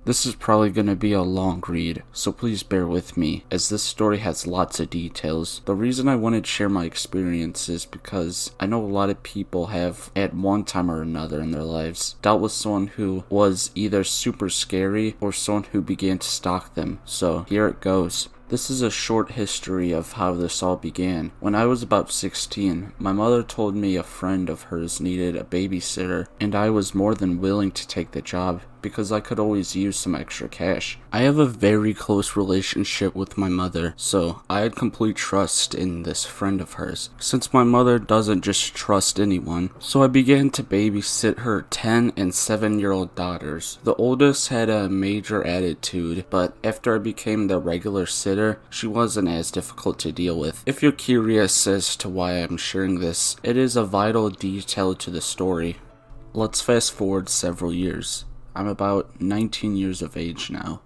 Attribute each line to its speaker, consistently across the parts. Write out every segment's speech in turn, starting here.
Speaker 1: This is probably going to be a long read, so please bear with me, as this story has lots of details. The reason I wanted to share my experience is because I know a lot of people have, at one time or another in their lives, dealt with someone who was either super scary or someone who began to stalk them. So here it goes. This is a short history of how this all began. When I was about 16, my mother told me a friend of hers needed a babysitter, and I was more than willing to take the job because I could always use some extra cash. I have a very close relationship with my mother, so I had complete trust in this friend of hers, since my mother doesn't just trust anyone. So I began to babysit her 10 and 7-year-old daughters. The oldest had a major attitude, but after I became the regular sitter, she wasn't as difficult to deal with. If you're curious as to why I'm sharing this, it is a vital detail to the story. Let's fast forward several years. I'm about 19 years of age now.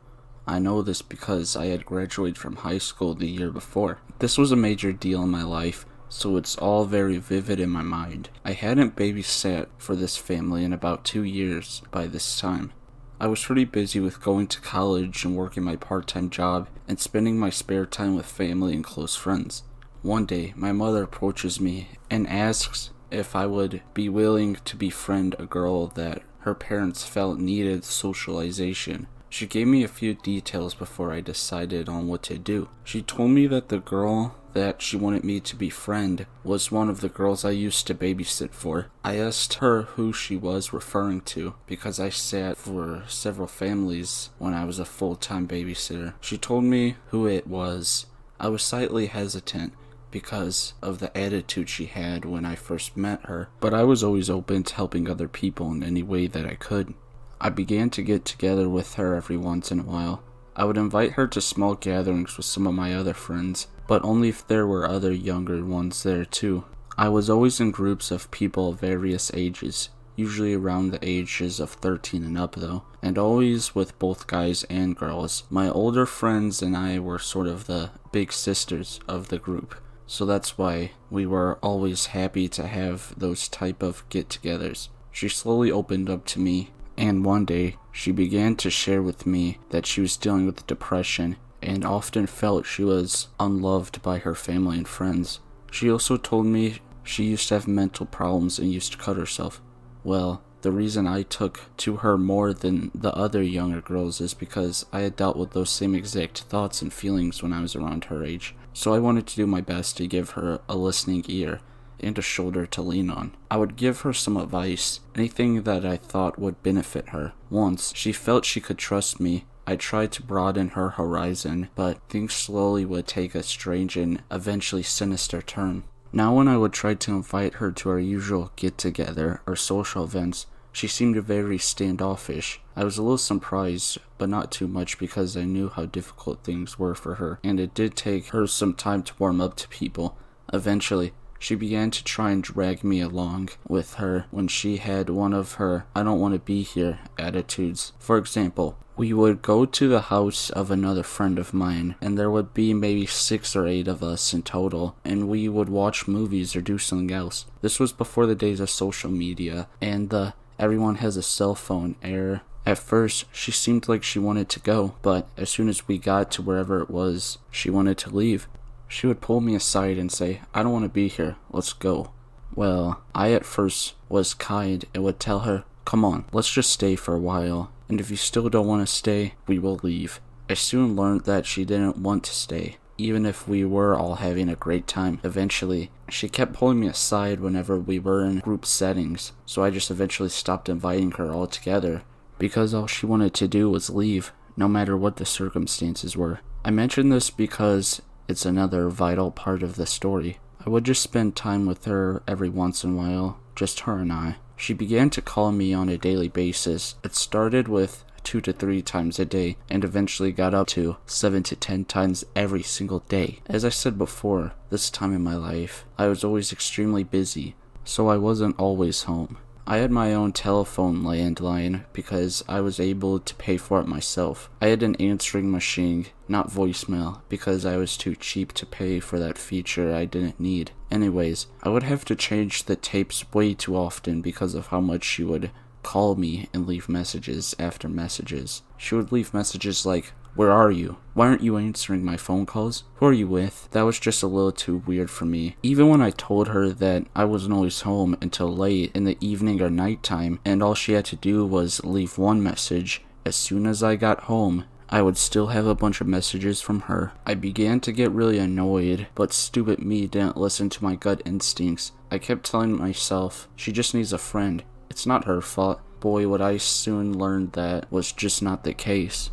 Speaker 1: I know this because I had graduated from high school the year before. This was a major deal in my life, so it's all very vivid in my mind. I hadn't babysat for this family in about 2 years by this time. I was pretty busy with going to college and working my part-time job and spending my spare time with family and close friends. One day, my mother approaches me and asks if I would be willing to befriend a girl that her parents felt needed socialization. She gave me a few details before I decided on what to do. She told me that the girl that she wanted me to befriend was one of the girls I used to babysit for. I asked her who she was referring to because I sat for several families when I was a full-time babysitter. She told me who it was. I was slightly hesitant because of the attitude she had when I first met her, but I was always open to helping other people in any way that I could. I began to get together with her every once in a while. I would invite her to small gatherings with some of my other friends, but only if there were other younger ones there too. I was always in groups of people of various ages, usually around the ages of 13 and up though, and always with both guys and girls. My older friends and I were sort of the big sisters of the group. So that's why we were always happy to have those type of get-togethers. She slowly opened up to me, and one day she began to share with me that she was dealing with depression and often felt she was unloved by her family and friends. She also told me she used to have mental problems and used to cut herself. Well, the reason I took to her more than the other younger girls is because I had dealt with those same exact thoughts and feelings when I was around her age. So I wanted to do my best to give her a listening ear and a shoulder to lean on. I would give her some advice, anything that I thought would benefit her. Once she felt she could trust me, I tried to broaden her horizon, but things slowly would take a strange and eventually sinister turn. Now when I would try to invite her to our usual get-together or social events, she seemed very standoffish. I was a little surprised, but not too much because I knew how difficult things were for her, and it did take her some time to warm up to people. Eventually, she began to try and drag me along with her when she had one of her "I don't want to be here" attitudes. For example, we would go to the house of another friend of mine, and there would be maybe 6 or 8 of us in total, and we would watch movies or do something else. This was before the days of social media, and the everyone has a cell phone era. At first, she seemed like she wanted to go, but as soon as we got to wherever it was, she wanted to leave. She would pull me aside and say, "I don't want to be here, let's go." Well, I at first was kind and would tell her, "Come on, let's just stay for a while, and if you still don't want to stay, we will leave." I soon learned that she didn't want to stay, even if we were all having a great time. Eventually, she kept pulling me aside whenever we were in group settings, so I just eventually stopped inviting her altogether, because all she wanted to do was leave, no matter what the circumstances were. I mention this because it's another vital part of the story. I would just spend time with her every once in a while, just her and I. She began to call me on a daily basis. It started with 2 to 3 times a day, and eventually got up to 7 to 10 times every single day. As I said before, this time in my life, I was always extremely busy, so I wasn't always home. I had my own telephone landline because I was able to pay for it myself. I had an answering machine, not voicemail, because I was too cheap to pay for that feature I didn't need. Anyways, I would have to change the tapes way too often because of how much she would call me and leave messages after messages. She would leave messages like, "Where are you? Why aren't you answering my phone calls? Who are you with?" That was just a little too weird for me. Even when I told her that I wasn't always home until late in the evening or nighttime, and all she had to do was leave one message, as soon as I got home, I would still have a bunch of messages from her. I began to get really annoyed, but stupid me didn't listen to my gut instincts. I kept telling myself, she just needs a friend. It's not her fault. Boy, would I soon learn that was just not the case.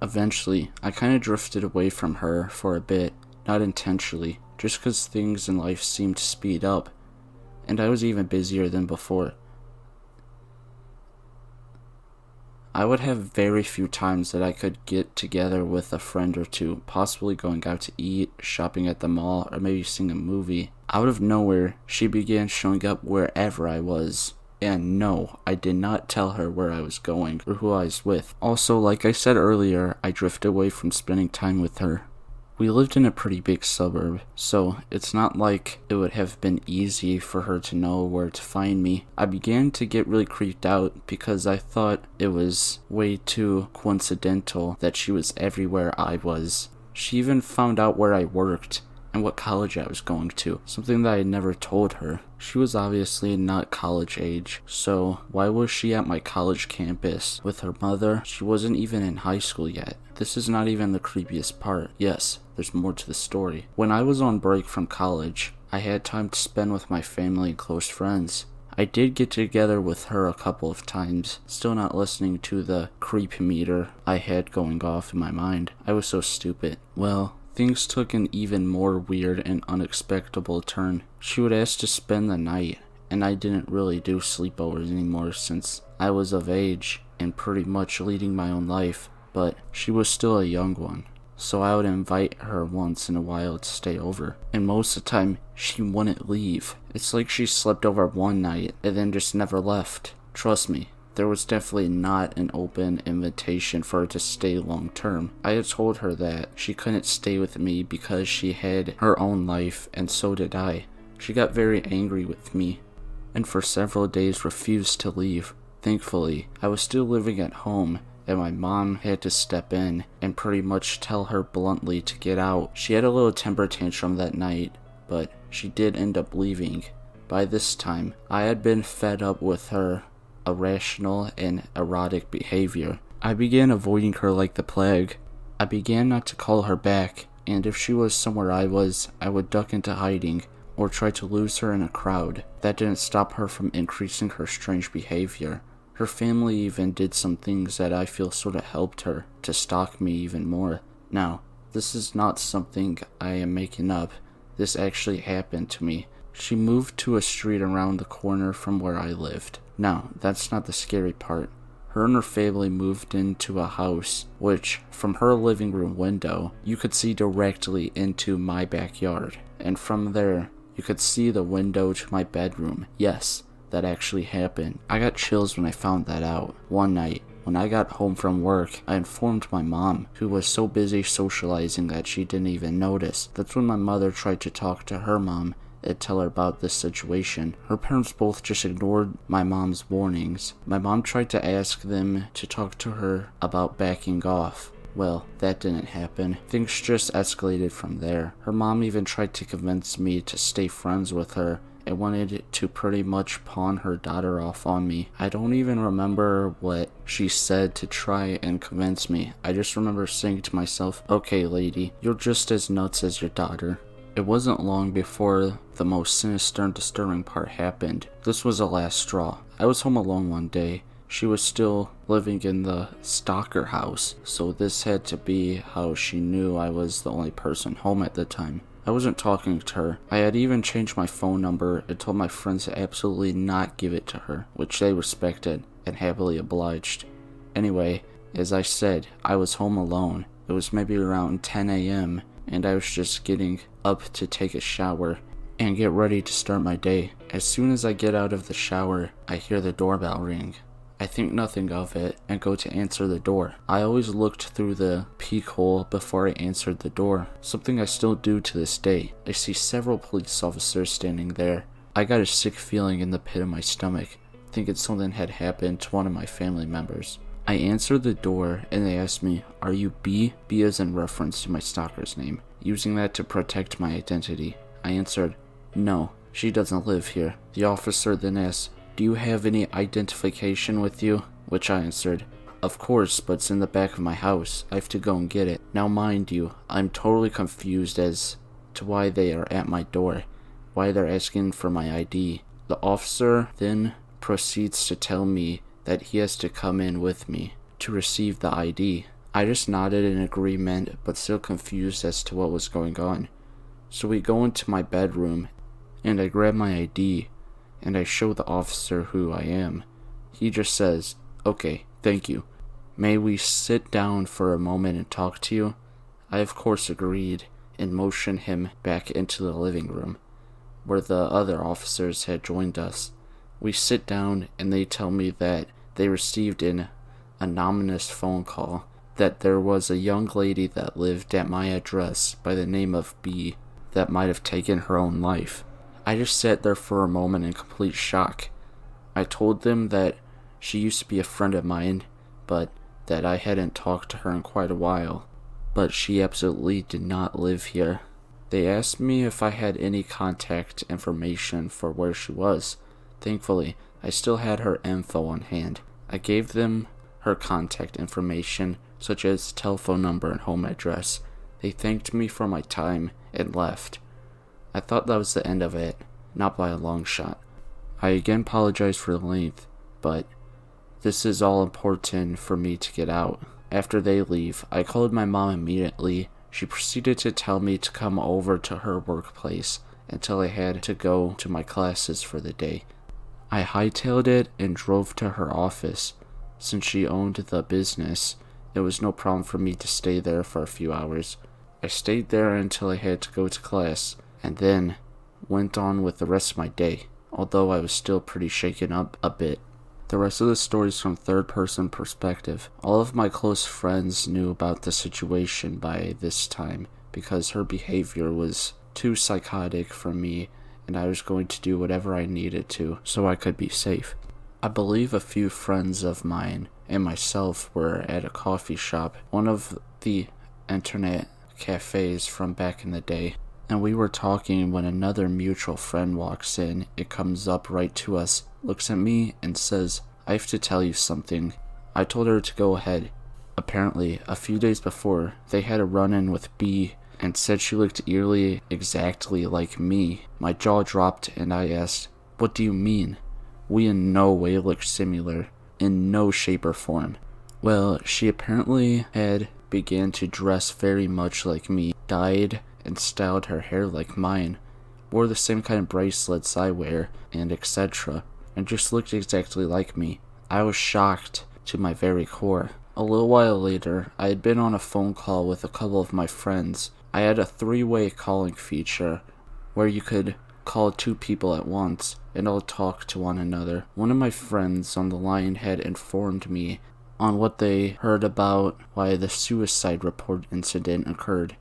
Speaker 1: Eventually, I kind of drifted away from her for a bit, not intentionally, just because things in life seemed to speed up, and I was even busier than before. I would have very few times that I could get together with a friend or two, possibly going out to eat, shopping at the mall, or maybe seeing a movie. Out of nowhere, she began showing up wherever I was. And no, I did not tell her where I was going or who I was with. Also, like I said earlier, I drifted away from spending time with her. We lived in a pretty big suburb, so it's not like it would have been easy for her to know where to find me. I began to get really creeped out because I thought it was way too coincidental that she was everywhere I was. She even found out where I worked and what college I was going to, something that I had never told her. She was obviously not college age, so why was she at my college campus with her mother? She wasn't even in high school yet. This is not even the creepiest part. Yes, there's more to the story. When I was on break from college, I had time to spend with my family and close friends. I did get together with her a couple of times, still not listening to the creep meter I had going off in my mind. I was so stupid. Well, things took an even more weird and unexpected turn. She would ask to spend the night, and I didn't really do sleepovers anymore since I was of age and pretty much leading my own life, but she was still a young one, so I would invite her once in a while to stay over, and most of the time, she wouldn't leave. It's like she slept over one night and then just never left. Trust me, there was definitely not an open invitation for her to stay long term. I had told her that she couldn't stay with me because she had her own life, and so did I. She got very angry with me, and for several days refused to leave. Thankfully, I was still living at home, and my mom had to step in and pretty much tell her bluntly to get out. She had a little temper tantrum that night, but she did end up leaving. By this time, I had been fed up with her irrational and erotic behavior. I began avoiding her like the plague. I began not to call her back, and if she was somewhere I would duck into hiding or try to lose her in a crowd. That didn't stop her from increasing her strange behavior. Her family even did some things that I feel sort of helped her to stalk me even more. Now, this is not something I am making up. This actually happened to me. She moved to a street around the corner from where I lived. Now, that's not the scary part. Her and her family moved into a house, which, from her living room window, you could see directly into my backyard. And from there, you could see the window to my bedroom. Yes, that actually happened. I got chills when I found that out. One night, when I got home from work, I informed my mom, who was so busy socializing that she didn't even notice. That's when my mother tried to talk to her mom and tell her about this situation. Her parents both just ignored my mom's warnings. My mom tried to ask them to talk to her about backing off. Well, that didn't happen. Things just escalated from there. Her mom even tried to convince me to stay friends with her and wanted to pretty much pawn her daughter off on me. I don't even remember what she said to try and convince me. I just remember saying to myself, "Okay, lady, you're just as nuts as your daughter." It wasn't long before the most sinister and disturbing part happened. This was the last straw. I was home alone one day. She was still living in the Stalker house, so this had to be how she knew I was the only person home at the time. I wasn't talking to her. I had even changed my phone number and told my friends to absolutely not give it to her, which they respected and happily obliged. Anyway, as I said, I was home alone. It was maybe around 10 a.m., and I was just getting up to take a shower and get ready to start my day. As soon as I get out of the shower, I hear the doorbell ring. I think nothing of it and go to answer the door. I always looked through the peek hole before I answered the door, something I still do to this day. I see several police officers standing there. I got a sick feeling in the pit of my stomach. thinking something had happened to one of my family members. I answered the door and they asked me, "Are you B?" B is in reference to my stalker's name, using that to protect my identity. I answered, "No, she doesn't live here." The officer then asked, "Do you have any identification with you?" Which I answered, "Of course, but it's in the back of my house. I have to go and get it." Now mind you, I'm totally confused as to why they are at my door, why they're asking for my ID. The officer then proceeds to tell me that he has to come in with me to receive the ID. I just nodded in agreement, but still confused as to what was going on. So we go into my bedroom, and I grab my ID, and I show the officer who I am. He just says, "Okay, thank you. May we sit down for a moment and talk to you?" I of course agreed, and motioned him back into the living room, where the other officers had joined us. We sit down and they tell me that they received an anonymous phone call that there was a young lady that lived at my address by the name of B that might have taken her own life. I just sat there for a moment in complete shock. I told them that she used to be a friend of mine, but that I hadn't talked to her in quite a while. But she absolutely did not live here. They asked me if I had any contact information for where she was. Thankfully, I still had her info on hand. I gave them her contact information, such as telephone number and home address. They thanked me for my time and left. I thought that was the end of it, not by a long shot. I again apologize for the length, but this is all important for me to get out. After they leave, I called my mom immediately. She proceeded to tell me to come over to her workplace until I had to go to my classes for the day. I hightailed it and drove to her office. Since she owned the business, it was no problem for me to stay there for a few hours. I stayed there until I had to go to class, and then went on with the rest of my day, although I was still pretty shaken up a bit. The rest of the story is from third-person perspective. All of my close friends knew about the situation by this time because her behavior was too psychotic for me, and I was going to do whatever I needed to so I could be safe. I believe a few friends of mine and myself were at a coffee shop, one of the internet cafes from back in the day, and we were talking when another mutual friend walks in. It comes up right to us, looks at me, and says, "I have to tell you something." I told her to go ahead. Apparently, a few days before, they had a run-in with B and said she looked eerily exactly like me. My jaw dropped and I asked, "What do you mean?" We in no way looked similar, in no shape or form. Well, she apparently had began to dress very much like me, dyed and styled her hair like mine, wore the same kind of bracelets I wear, and etc., and just looked exactly like me. I was shocked to my very core. A little while later, I had been on a phone call with a couple of my friends. I had a three-way calling feature where you could call two people at once and all talk to one another. One of my friends on the line had informed me on what they heard about why the suicide report incident occurred.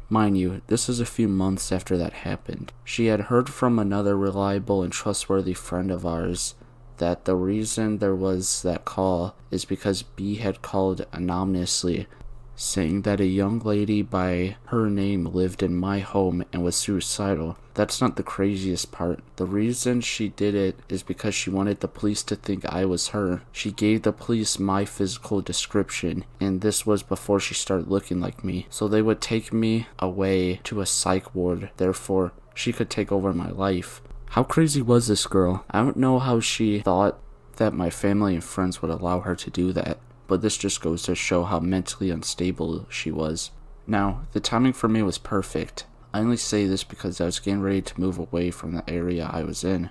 Speaker 1: Mind you, this was a few months after that happened. She had heard from another reliable and trustworthy friend of ours that the reason there was that call is because B had called anonymously, saying that a young lady by her name lived in my home and was suicidal. That's not the craziest part. The reason she did it is because she wanted the police to think I was her. She gave the police my physical description, and this was before she started looking like me. So they would take me away to a psych ward, therefore she could take over my life. How crazy was this girl? I don't know how she thought that my family and friends would allow her to do that, but this just goes to show how mentally unstable she was. Now, the timing for me was perfect. I only say this because I was getting ready to move away from the area I was in,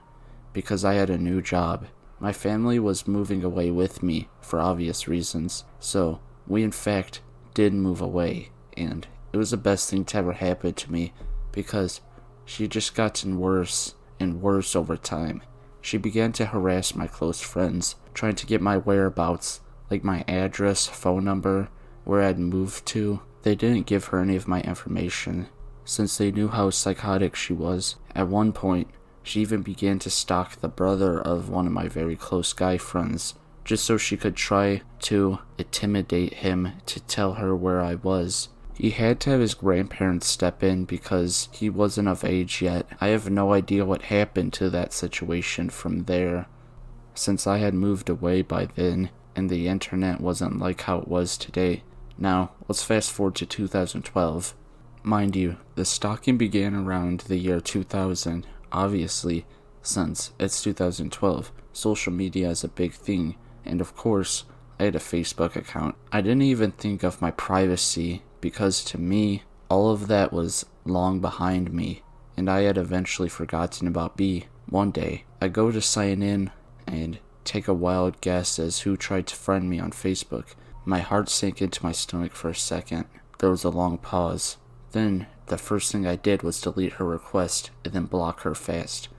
Speaker 1: because I had a new job. My family was moving away with me for obvious reasons, so we in fact did move away, and it was the best thing to ever happen to me, because she had just gotten worse and worse over time. She began to harass my close friends, trying to get my whereabouts, like my address, phone number, where I'd moved to. They didn't give her any of my information, since they knew how psychotic she was. At one point, She even began to stalk the brother of one of my very close guy friends, just so she could try to intimidate him to tell her where I was. He had to have his grandparents step in because he wasn't of age yet. I have no idea what happened to that situation from there, since I had moved away by then and the internet wasn't like how it was today. Now, let's fast forward to 2012. Mind you, the stalking began around the year 2000. Obviously, since it's 2012, social media is a big thing, and of course, I had a Facebook account. I didn't even think of my privacy because to me, all of that was long behind me, and I had eventually forgotten about B. One day, I go to sign in and take a wild guess as who tried to friend me on Facebook. My heart sank into my stomach for a second. There was a long pause. Then, the first thing I did was delete her request and then block her fast.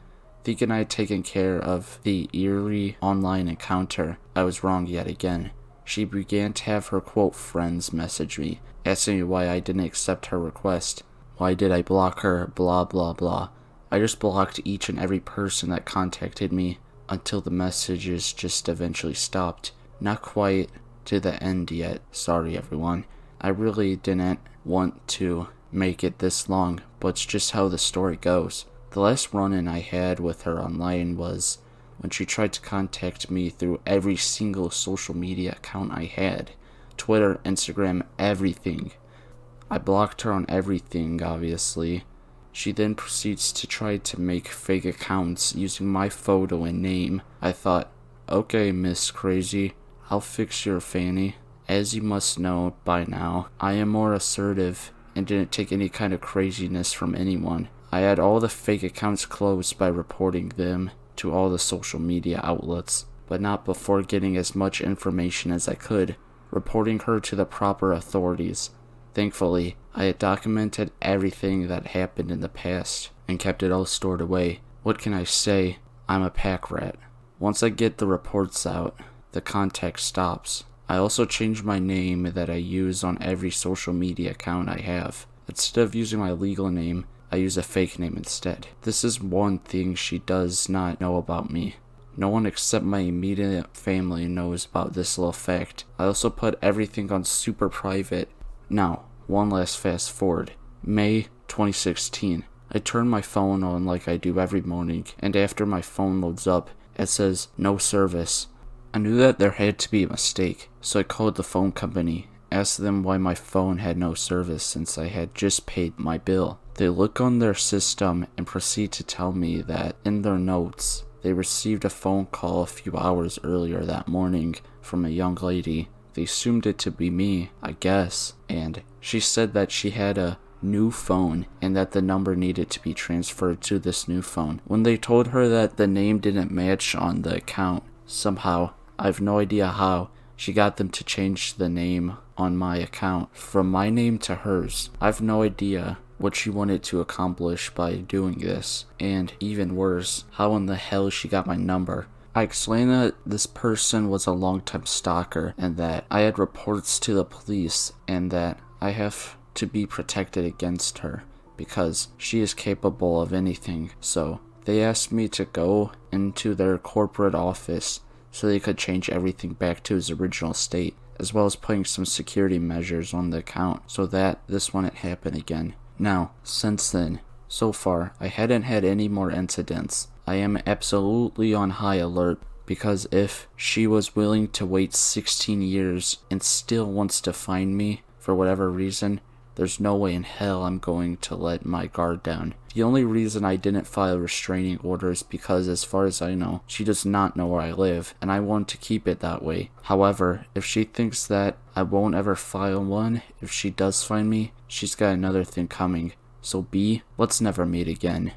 Speaker 1: Thinking I had taken care of the eerie online encounter, I was wrong yet again. She began to have her quote friends message me, asking me why I didn't accept her request. Why did I block her? Blah blah blah. I just blocked each and every person that contacted me until the messages just eventually stopped. Not quite to the end yet. Sorry everyone. I really didn't want to make it this long, but it's just how the story goes. The last run-in I had with her online was when she tried to contact me through every single social media account I had. Twitter, Instagram, everything. I blocked her on everything, obviously. She then proceeds to try to make fake accounts using my photo and name. I thought, okay, Miss Crazy, I'll fix your fanny. As you must know by now, I am more assertive and didn't take any kind of craziness from anyone. I had all the fake accounts closed by reporting them to all the social media outlets, but not before getting as much information as I could, reporting her to the proper authorities. Thankfully, I had documented everything that happened in the past and kept it all stored away. What can I say? I'm a pack rat. Once I get the reports out, the contact stops. I also changed my name that I use on every social media account I have. Instead of using my legal name, I use a fake name instead. This is one thing she does not know about me. No one except my immediate family knows about this little fact. I also put everything on super private. Now, one last fast forward. May 2016. I turn my phone on like I do every morning, and after my phone loads up, it says, no service. I knew that there had to be a mistake, so I called the phone company, asked them why my phone had no service since I had just paid my bill. They look on their system and proceed to tell me that in their notes, they received a phone call a few hours earlier that morning from a young lady. They assumed it to be me, I guess, and she said that she had a new phone and that the number needed to be transferred to this new phone. When they told her that the name didn't match on the account, somehow, I have no idea how, she got them to change the name on my account from my name to hers. I have no idea what she wanted to accomplish by doing this, and even worse, how in the hell she got my number. I explained that this person was a longtime stalker and that I had reports to the police and that I have to be protected against her because she is capable of anything. So they asked me to go into their corporate office so they could change everything back to its original state, as well as putting some security measures on the account so that this wouldn't happen again. Now, since then, so far, I hadn't had any more incidents. I am absolutely on high alert because if she was willing to wait 16 years and still wants to find me for whatever reason, there's no way in hell I'm going to let my guard down. The only reason I didn't file restraining orders because as far as I know, she does not know where I live, and I want to keep it that way. However, if she thinks that I won't ever file one, if she does find me, she's got another thing coming. So B, let's never meet again.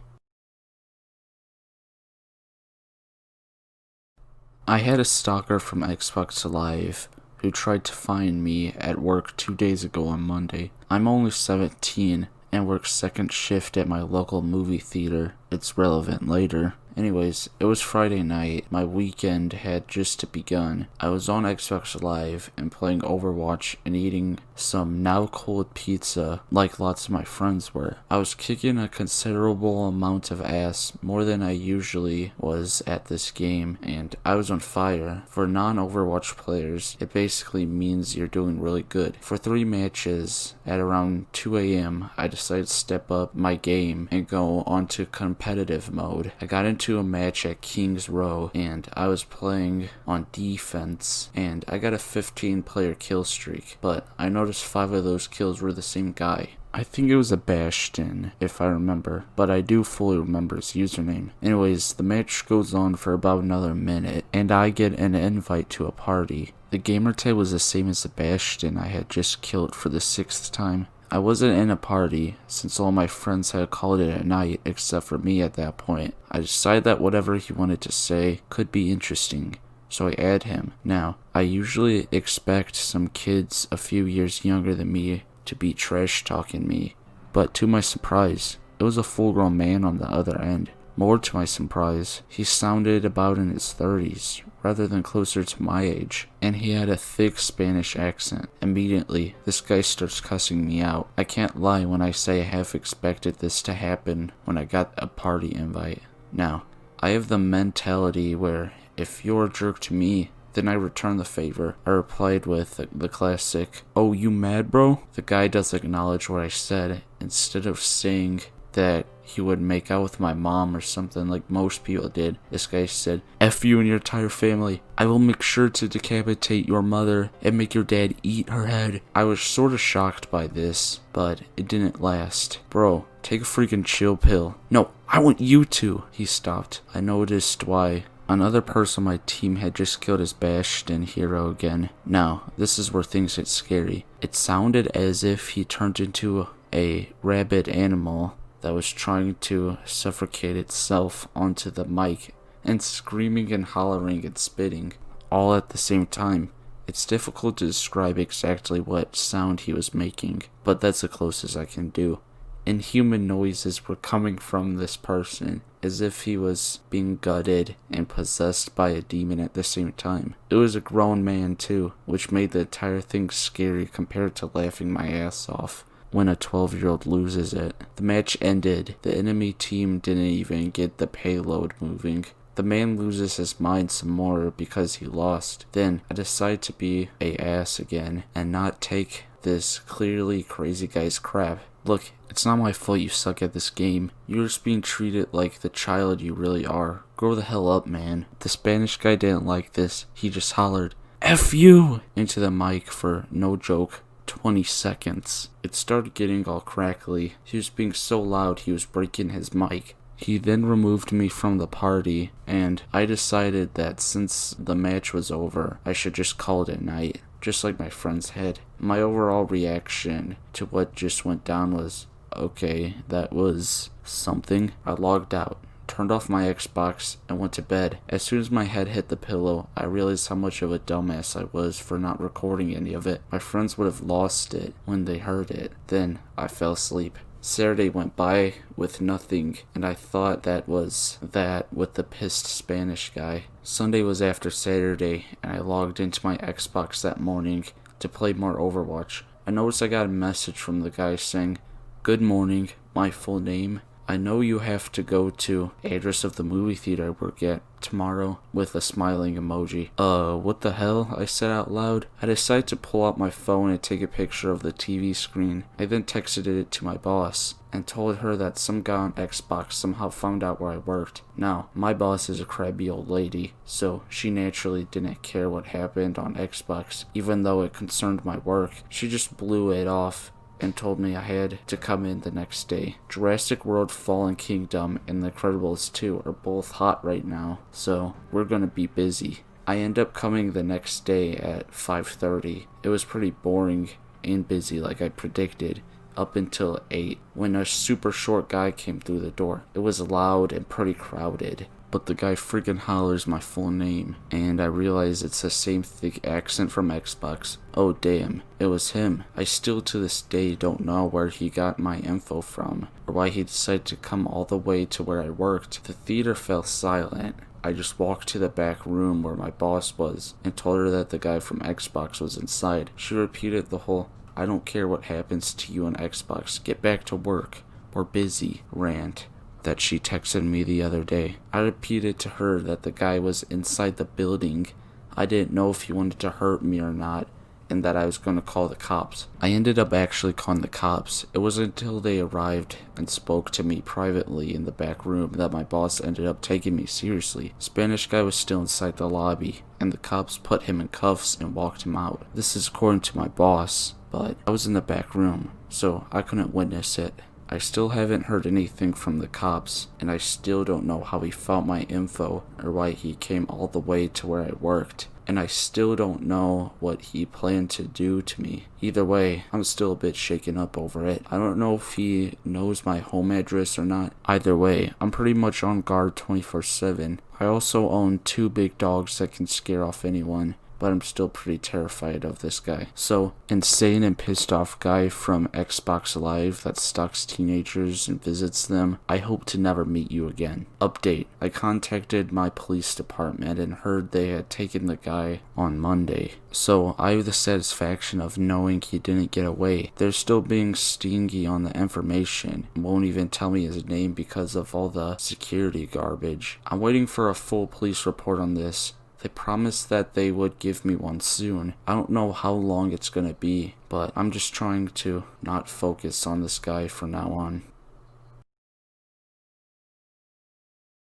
Speaker 1: I had a stalker from Xbox Live who tried to find me at work 2 days ago on Monday. I'm only 17 and work second shift at my local movie theater. It's relevant later. Anyways, it was Friday night. My weekend had just begun. I was on Xbox Live and playing Overwatch and eating some now cold pizza like lots of my friends were. I was kicking a considerable amount of ass, more than I usually was at this game, and I was on fire. For non-Overwatch players, it basically means you're doing really good. For 3 matches at around 2 a.m., I decided to step up my game and go onto competitive mode. I got into a match at King's Row, and I was playing on defense, and I got a 15-player kill streak, but I noticed 5 of those kills were the same guy. I think it was a Bastion, if I remember, but I do fully remember his username. Anyways, the match goes on for about another minute, and I get an invite to a party. The gamertag was the same as the Bastion I had just killed for the 6th time. I wasn't in a party, since all my friends had called it a night, except for me at that point. I decided that whatever he wanted to say could be interesting, so I add him. Now, I usually expect some kids a few years younger than me to be trash talking me, but to my surprise, it was a full-grown man on the other end. More to my surprise, he sounded about in his 30s, rather than closer to my age, and he had a thick Spanish accent. Immediately, this guy starts cussing me out. I can't lie when I say I half expected this to happen when I got a party invite. Now, I have the mentality where if you're a jerk to me, then I return the favor. I replied with the classic, "Oh, you mad, bro?" The guy does acknowledge what I said. Instead of saying that he would make out with my mom or something like most people did, this guy said, "F you and your entire family. I will make sure to decapitate your mother and make your dad eat her head." I was sort of shocked by this, but it didn't last. "Bro, take a freaking chill pill." "No, I want you to." He stopped. I noticed why. Another person on my team had just killed his Bastion hero again. Now, this is where things get scary. It sounded as if he turned into a rabid animal that was trying to suffocate itself onto the mic and screaming and hollering and spitting all at the same time. It's difficult to describe exactly what sound he was making, but that's the closest I can do. Inhuman noises were coming from this person, as if he was being gutted and possessed by a demon at the same time. It was a grown man too, which made the entire thing scary compared to laughing my ass off when a 12-year-old loses it. The match ended. The enemy team didn't even get the payload moving. The man loses his mind some more because he lost. Then I decide to be a ass again and not take this clearly crazy guy's crap. Look, it's not my fault you suck at this game. You're just being treated like the child you really are. Grow the hell up, man. The Spanish guy didn't like this. He just hollered, "F you!" into the mic for, no joke, 20 seconds. It started getting all crackly. He was being so loud he was breaking his mic. He then removed me from the party, and I decided that since the match was over, I should just call it a night, just like my friends had. My overall reaction to what just went down was, okay, that was something. I logged out, turned off my Xbox, and went to bed. As soon as my head hit the pillow, I realized how much of a dumbass I was for not recording any of it. My friends would have lost it when they heard it. Then I fell asleep. Saturday went by with nothing, and I thought that was that with the pissed Spanish guy. Sunday was after Saturday, and I logged into my Xbox that morning to play more Overwatch. I noticed I got a message from the guy saying, "Good morning, my full name. I know you have to go to address of the movie theater I work at tomorrow," with a smiling emoji. What the hell? I said out loud. I decided to pull out my phone and take a picture of the TV screen. I then texted it to my boss and told her that some guy on Xbox somehow found out where I worked. Now, my boss is a crabby old lady, so she naturally didn't care what happened on Xbox, even though it concerned my work. She just blew it off and told me I had to come in the next day. Jurassic World Fallen Kingdom and The Incredibles 2 are both hot right now, so we're gonna be busy. I end up coming the next day at 5:30. It was pretty boring and busy like I predicted, up until 8, when a super short guy came through the door. It was loud and pretty crowded, but the guy freaking hollers my full name, and I realize it's the same thick accent from Xbox. Oh damn, it was him. I still to this day don't know where he got my info from, or why he decided to come all the way to where I worked. The theater fell silent. I just walked to the back room where my boss was, and told her that the guy from Xbox was inside. She repeated the whole I don't care what happens to you on Xbox. Get back to work. We're busy. Rant that she texted me the other day. I repeated to her that the guy was inside the building. I didn't know if he wanted to hurt me or not, and that I was going to call the cops. I ended up actually calling the cops. It wasn't until they arrived and spoke to me privately in the back room that my boss ended up taking me seriously. Spanish guy was still inside the lobby, and the cops put him in cuffs and walked him out. This is according to my boss, but I was in the back room, so I couldn't witness it. I still haven't heard anything from the cops, and I still don't know how he found my info or why he came all the way to where I worked. And I still don't know what he planned to do to me. Either way, I'm still a bit shaken up over it. I don't know if he knows my home address or not. Either way, I'm pretty much on guard 24/7. I also own 2 big dogs that can scare off anyone, but I'm still pretty terrified of this guy. So, insane and pissed off guy from Xbox Live that stalks teenagers and visits them. I hope to never meet you again. Update. I contacted my police department and heard they had taken the guy on Monday. So, I have the satisfaction of knowing he didn't get away. They're still being stingy on the information and won't even tell me his name because of all the security garbage. I'm waiting for a full police report on this. They promised that they would give me one soon. I don't know how long it's gonna be, but I'm just trying to not focus on this guy from now on.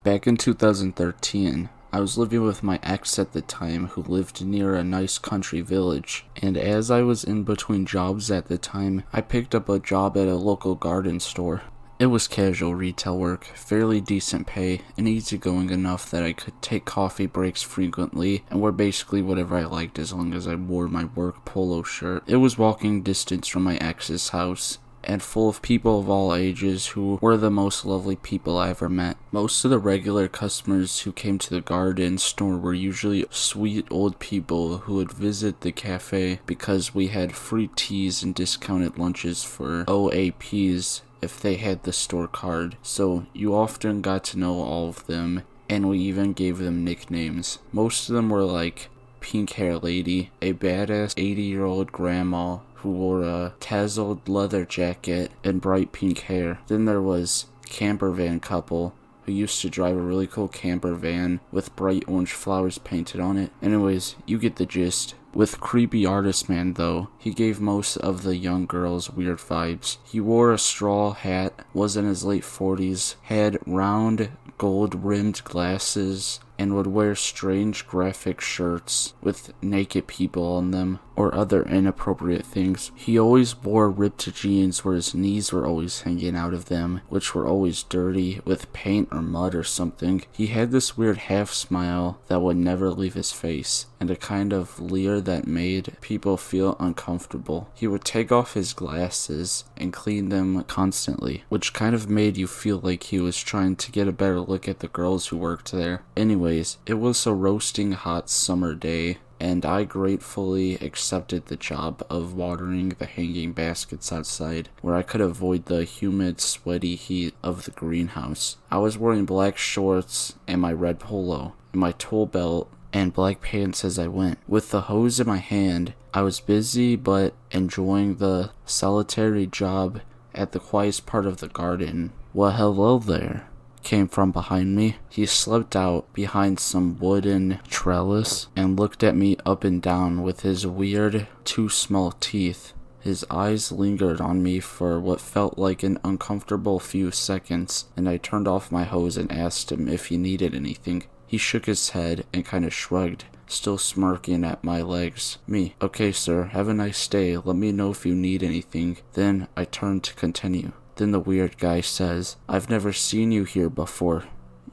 Speaker 1: Back in 2013, I was living with my ex at the time who lived near a nice country village, and as I was in between jobs at the time, I picked up a job at a local garden store. It was casual retail work, fairly decent pay, and easygoing enough that I could take coffee breaks frequently and wear basically whatever I liked as long as I wore my work polo shirt. It was walking distance from my ex's house, and full of people of all ages who were the most lovely people I ever met. Most of the regular customers who came to the garden store were usually sweet old people who would visit the cafe because we had free teas and discounted lunches for OAPs if they had the store card, so you often got to know all of them, and we even gave them nicknames. Most of them were like Pink Hair Lady, a badass 80-year-old grandma who wore a tasseled leather jacket and bright pink hair. Then there was Camper Van Couple, who used to drive a really cool camper van with bright orange flowers painted on it. Anyways, you get the gist. With Creepy Artist Man though, he gave most of the young girls weird vibes. He wore a straw hat, was in his late 40s, had round gold-rimmed glasses, and would wear strange graphic shirts with naked people on them, or other inappropriate things. He always wore ripped jeans where his knees were always hanging out of them, which were always dirty, with paint or mud or something. He had this weird half smile that would never leave his face, and a kind of leer that made people feel uncomfortable. He would take off his glasses and clean them constantly, which kind of made you feel like he was trying to get a better look at the girls who worked there. Anyways, it was a roasting hot summer day, and I gratefully accepted the job of watering the hanging baskets outside, where I could avoid the humid, sweaty heat of the greenhouse. I was wearing black shorts and my red polo, and my tool belt, and black pants as I went. With the hose in my hand, I was busy but enjoying the solitary job at the quietest part of the garden. Well, hello there, came from behind me. He slipped out behind some wooden trellis and looked at me up and down with his weird, too small teeth. His eyes lingered on me for what felt like an uncomfortable few seconds, and I turned off my hose and asked him if he needed anything. He shook his head and kind of shrugged, still smirking at my legs. Me, okay sir, have a nice day, let me know if you need anything. Then I turned to continue. Then the weird guy says, I've never seen you here before.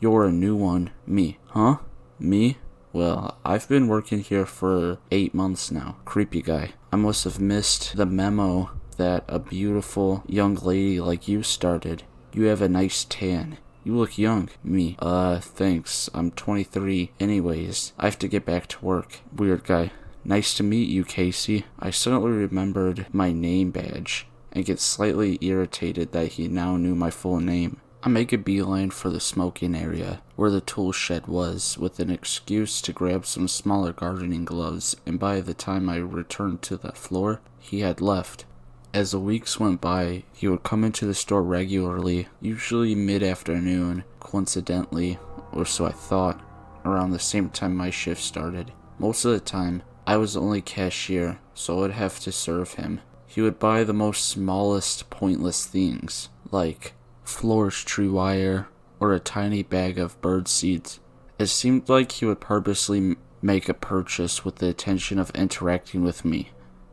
Speaker 1: You're a new one. Me, huh? Me? Well, I've been working here for 8 months now. Creepy guy. I must have missed the memo that a beautiful young lady like you started. You have a nice tan. You look young. Me. Thanks. I'm 23. Anyways, I have to get back to work. Weird guy. Nice to meet you, Casey. I suddenly remembered my name badge and get slightly irritated that he now knew my full name. I make a beeline for the smoking area, where the tool shed was, with an excuse to grab some smaller gardening gloves, and by the time I returned to the floor, he had left. As the weeks went by, he would come into the store regularly, usually mid-afternoon, coincidentally, or so I thought, around the same time my shift started. Most of the time, I was the only cashier, so I would have to serve him. He would buy the most smallest, pointless things, like floristry wire or a tiny bag of bird seeds. It seemed like he would purposely make a purchase with the intention of interacting with me.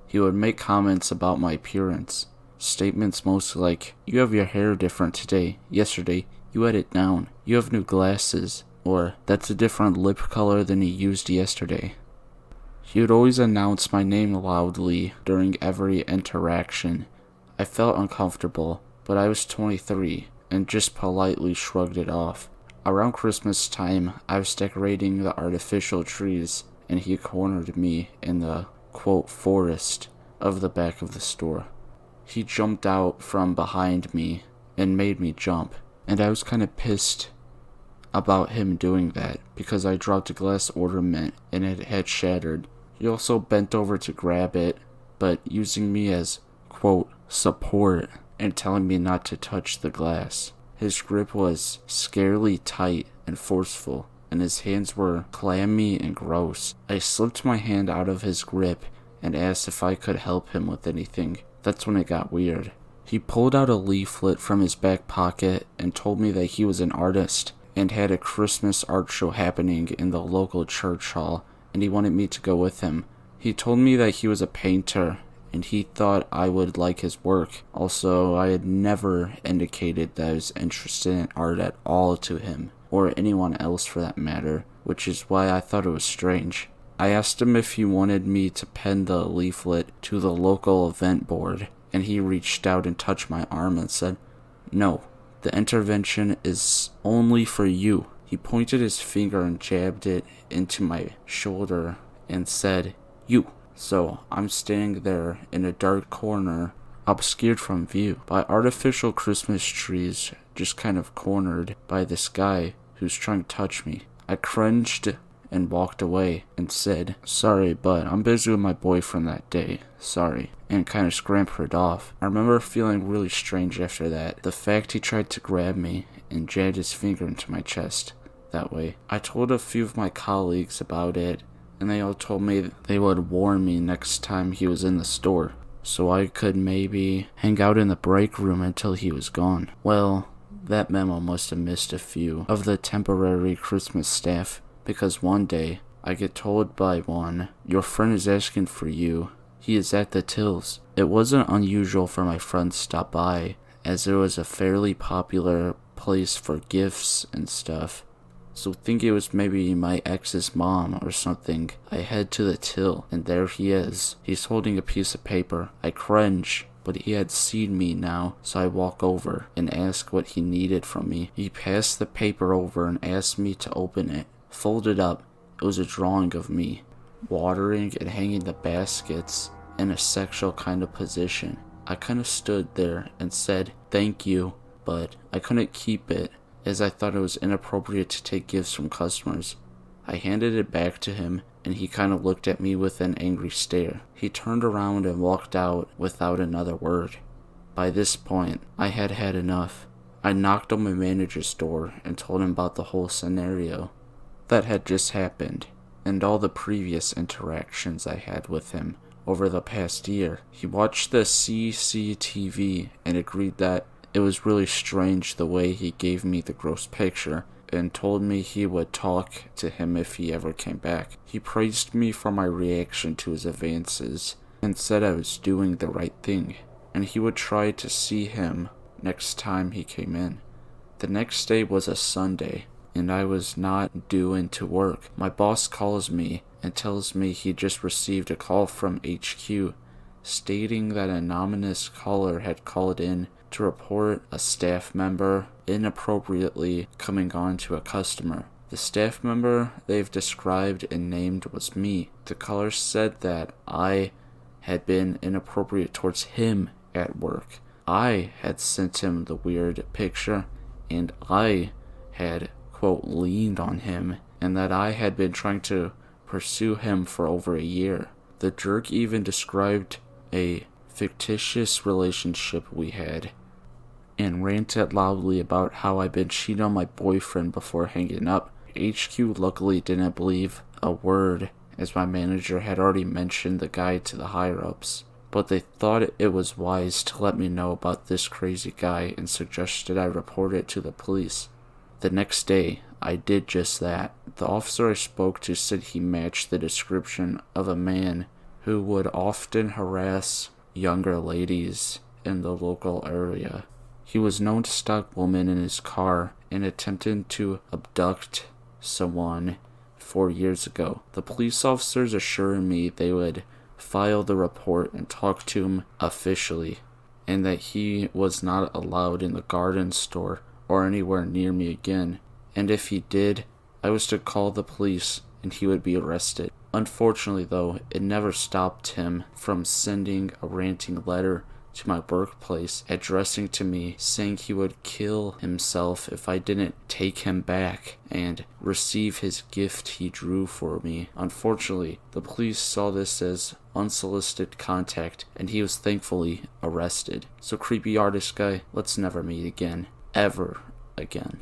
Speaker 1: He would make comments about my appearance. Statements mostly like, "You have your hair different today. Yesterday, you had it down. You have new glasses." Or, "That's a different lip color than you used yesterday." He would always announce my name loudly during every interaction. I felt uncomfortable, but I was 23 and just politely shrugged it off. Around Christmas time, I was decorating the artificial trees, and he cornered me in the quote forest of the back of the store. He jumped out from behind me and made me jump, and I was kind of pissed about him doing that because I dropped a glass ornament and it had shattered. He also bent over to grab it, but using me as quote support and telling me not to touch the glass. His grip was scarily tight and forceful, and his hands were clammy and gross. I slipped my hand out of his grip and asked if I could help him with anything. That's when it got weird. He pulled out a leaflet from his back pocket and told me that he was an artist and had a Christmas art show happening in the local church hall, and he wanted me to go with him. He told me that he was a painter and he thought I would like his work. Also, I had never indicated that I was interested in art at all to him, or anyone else for that matter, which is why I thought it was strange. I asked him if he wanted me to pen the leaflet to the local event board, and he reached out and touched my arm and said, "No, the intervention is only for you." He pointed his finger and jabbed it into my shoulder and said, "You." So I'm standing there in a dark corner, obscured from view by artificial Christmas trees, just kind of cornered by this guy who's trying to touch me. I cringed and walked away and said, "Sorry, but I'm busy with my boyfriend that day. Sorry," and kind of scampered off. I remember feeling really strange after that. The fact he tried to grab me and jabbed his finger into my chest that way. I told a few of my colleagues about it, and they all told me they would warn me next time he was in the store, so I could maybe hang out in the break room until he was gone. Well, that memo must have missed a few of the temporary Christmas staff, because one day I get told by one, "Your friend is asking for you. He is at the tills." It wasn't unusual for my friends to stop by, as it was a fairly popular place for gifts and stuff. So think it was maybe my ex's mom or something. I head to the till, and there he is. He's holding a piece of paper. I cringe, but he had seen me now, so I walk over and ask what he needed from me. He passed the paper over and asked me to open it. Folded up, it was a drawing of me, watering and hanging the baskets in a sexual kind of position. I kind of stood there and said, "Thank you," but I couldn't keep it, as I thought it was inappropriate to take gifts from customers. I handed it back to him, and he kind of looked at me with an angry stare. He turned around and walked out without another word. By this point, I had had enough. I knocked on my manager's door and told him about the whole scenario that had just happened, and all the previous interactions I had with him over the past year. He watched the CCTV and agreed that it was really strange the way he gave me the gross picture, and told me he would talk to him if he ever came back. He praised me for my reaction to his advances, and said I was doing the right thing, and he would try to see him next time he came in. The next day was a Sunday, and I was not due into work. My boss calls me and tells me he just received a call from HQ, stating that an anonymous caller had called in to report a staff member inappropriately coming on to a customer. The staff member they've described and named was me. The caller said that I had been inappropriate towards him at work. I had sent him the weird picture, and I had, quote, leaned on him, and that I had been trying to pursue him for over a year. The jerk even described a fictitious relationship we had, and ranted loudly about how I'd been cheating on my boyfriend before hanging up. HQ luckily didn't believe a word, as my manager had already mentioned the guy to the higher-ups, but they thought it was wise to let me know about this crazy guy and suggested I report it to the police. The next day, I did just that. The officer I spoke to said he matched the description of a man who would often harass younger ladies in the local area. He was known to stalk women in his car and attempted to abduct someone 4 years ago. The police officers assured me they would file the report and talk to him officially, and that he was not allowed in the garden store or anywhere near me again, and if he did, I was to call the police and he would be arrested. Unfortunately though, it never stopped him from sending a ranting letter to my workplace addressing to me saying he would kill himself if I didn't take him back and receive his gift he drew for me. Unfortunately, the police saw this as unsolicited contact and he was thankfully arrested. So creepy artist guy, let's never meet again. Ever again.